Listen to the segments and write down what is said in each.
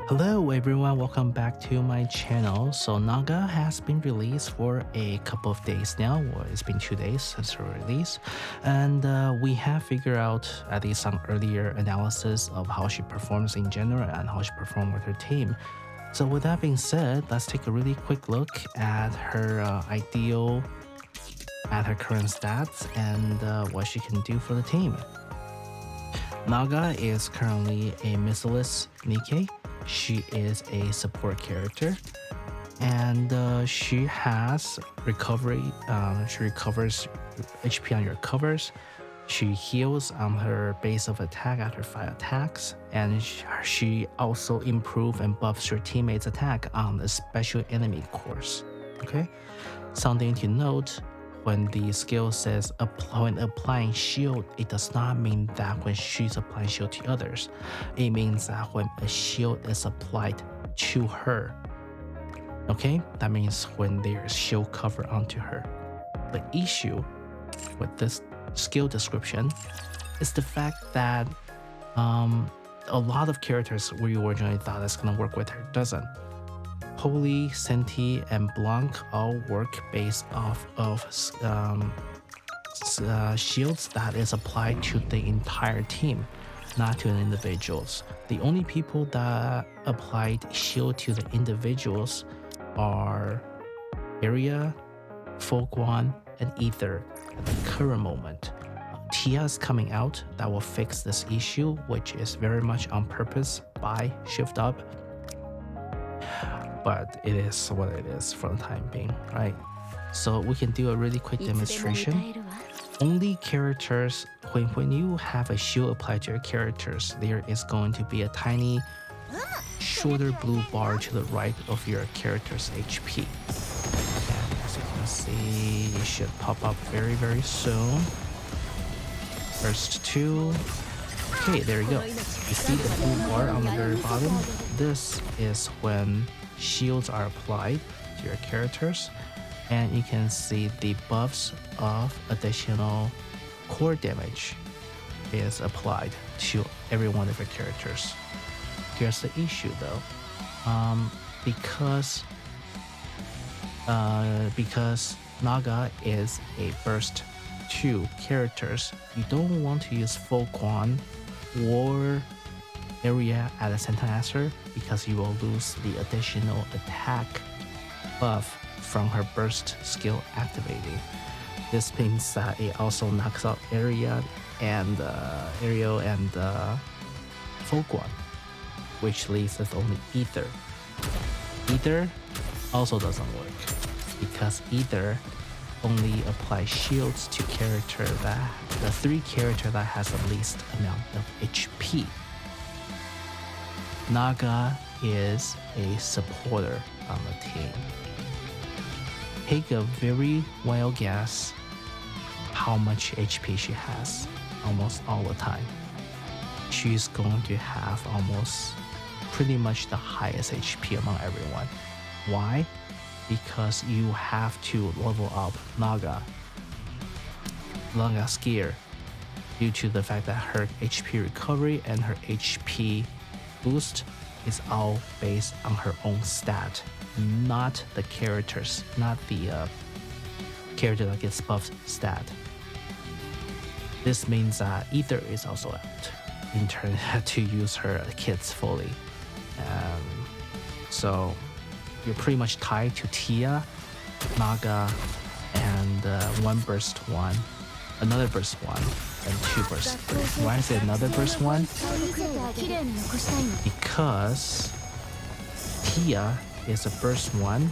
Hello everyone, welcome back to my channel. So Naga has been released for a couple of days now, or it's been 2 days since the release, and we have figured out at least some earlier analysis of how she performs in general and how she performed with her team. So with that being said, let's take a really quick look at her at her current stats and what she can do for the team. Naga is currently a missileless Nikkei. She is a support character, and she has recovery. She recovers HP on your covers. She heals on her base of attack after 5 attacks, and she also improves and buffs your teammates' attack on the special enemy course. Okay, something to note. When the skill says when applying shield, it does not mean that when she's applying shield to others. It means that when a shield is applied to her. Okay, that means when there's shield cover onto her. The issue with this skill description is the fact that a lot of characters we originally thought it's gonna work with her doesn't. Holy, Senti, and Blanc all work based off of shields that is applied to the entire team, not to the individuals. The only people that applied shield to the individuals are Area, Folkwan, and Ether at the current moment. Tia is coming out that will fix this issue, which is very much on purpose by Shift Up. But it is what it is for the time being, right? So we can do a really quick demonstration. Only characters, when you have a shield applied to your characters, there is going to be a tiny shorter blue bar to the right of your character's HP. And as you can see, it should pop up very soon. First 2. Okay, there you go. You see the blue bar on the very bottom? This is when shields are applied to your characters, and you can see the buffs of additional core damage is applied to every one of your characters. Here's the issue though, because Naga is a burst 2 characters, you don't want to use Folkwan or Area at the center answer because you will lose the additional attack buff from her burst skill activating. This means that it also knocks out Area and Folkwan, which leaves with only Ether. Ether also doesn't work because Ether only applies shields to the 3 character that has the least amount of HP. Naga is a supporter on the team. Take a very wild guess how much HP she has almost all the time. She's going to have almost pretty much the highest HP among everyone. Why? Because you have to level up Naga's gear due to the fact that her HP recovery and her HP boost is all based on her own stat, not the characters, not the character that gets buffed stat. This means that Ether is also out in turn to use her kits fully. So you're pretty much tied to Tia, Naga, and one burst 1, another burst 1, and 2 burst 3. Why is it another burst 1? Because Tia is a burst 1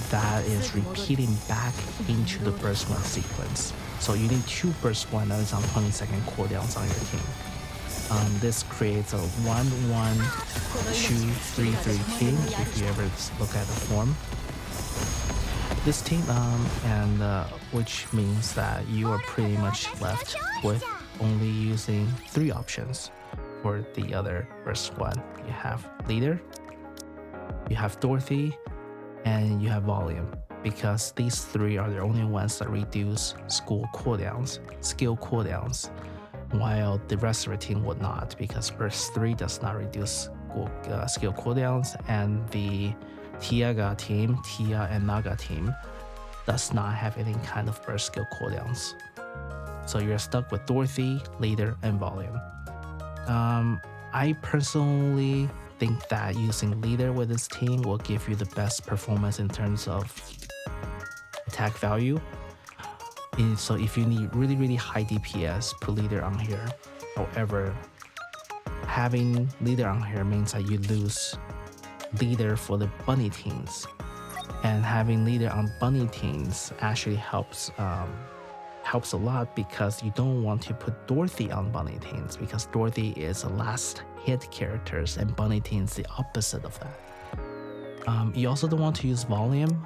that is repeating back into the burst 1 sequence. So you need 2 burst 1 that is on 20-second cooldowns on your team. This creates a 1-1-2-3-3 team if you ever look at the form. This team, which means that you are pretty much left with only using 3 options for the other burst 1. You have Leader, you have Dorothy, and you have Volume, because these 3 are the only ones that reduce skill cooldowns, while the rest of the team would not, because burst 3 does not reduce skill cooldowns, and the Tiaga team, Tia and Naga team, does not have any kind of burst skill cooldowns. So you're stuck with Dorothy, Leader, and Volume. I personally think that using Leader with this team will give you the best performance in terms of attack value. So if you need really high DPS, put Leader on here. However, having Leader on here means that you lose Leader for the bunny teams, and having Leader on bunny teams actually helps a lot, because you don't want to put Dorothy on bunny teams, because Dorothy is a last hit characters and bunny teams the opposite of that. You also don't want to use Volume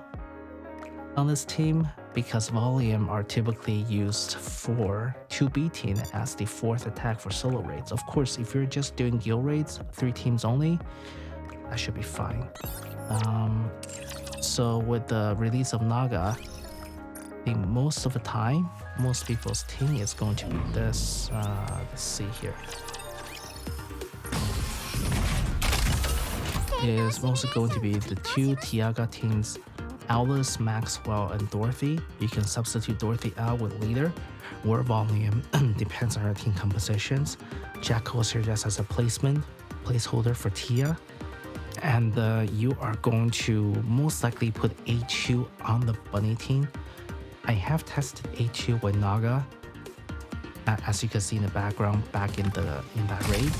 on this team, because Volume are typically used for 2B team as the 4th attack for solo raids. Of course, if you're just doing guild raids, 3 teams only, that should be fine. So with the release of Naga, I think most of the time, most people's team is going to be this. Let's see here. Is mostly going to be the 2 Tiaga teams, Alice, Maxwell, and Dorothy. You can substitute Dorothy out with Leader or Volume, depends on her team compositions. Jackal is here just as a placeholder for Tia. And you are going to most likely put A2 on the bunny team. I have tested A2 with Naga, as you can see in the background back in that raid.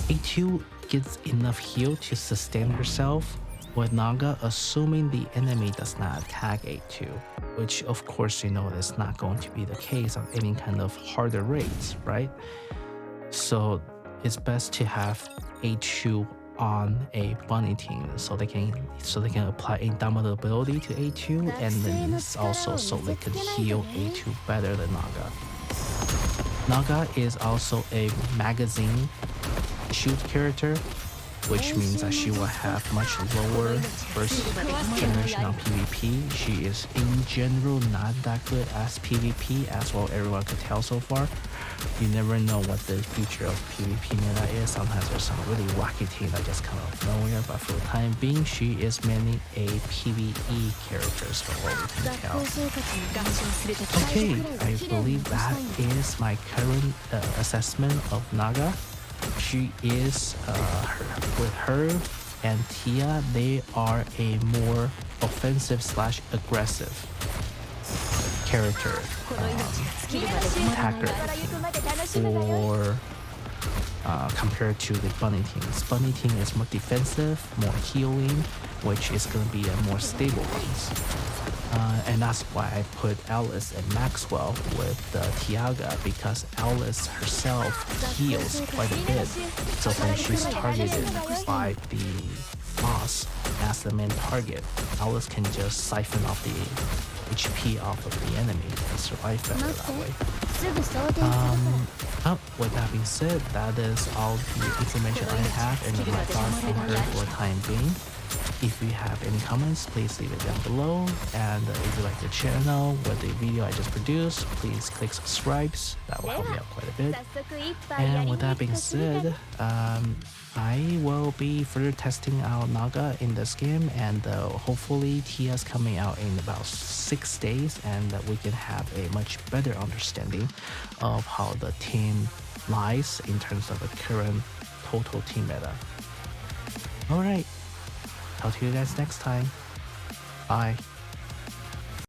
A2 gets enough heal to sustain herself with Naga, assuming the enemy does not attack A2, which of course you know is not going to be the case on any kind of harder raids, right? So it's best to have A2 on a bunny team so they can apply indomitable ability to A2, and then it's also so they can heal A2 better than Naga. Naga is also a magazine shoot character, which means that she will have much lower first generation on PvP. She is in general not that good as PvP, as well everyone could tell so far. You never know what the future of PvP meta is. Sometimes there's some really wacky team that just come out of nowhere, but for the time being, she is mainly a PvE character, so what we can tell. Okay, I believe that is my current assessment of Naga. She is, with her and Tia, they are a more offensive/aggressive character, attacker, or compared to the bunny teams. Bunny team is more defensive, more healing, which is going to be a more stable ones. And that's why I put Alice and Maxwell with Tiaga, because Alice herself heals quite a bit. So when she's targeted by the boss as the main target, Alice can just siphon off the HP off of the enemy and survive better that way. With that being said, that is all the information I have and my thoughts on her for the time being. If you have any comments, please leave it down below. And if you like the channel with the video I just produced, please click subscribe. That will help me out quite a bit. And with that being said, I will be further testing out Naga in this game, and hopefully Tia's coming out in about 6 days, and we can have a much better understanding of how the team lies in terms of the current total team meta. Alright, talk to you guys next time. Bye.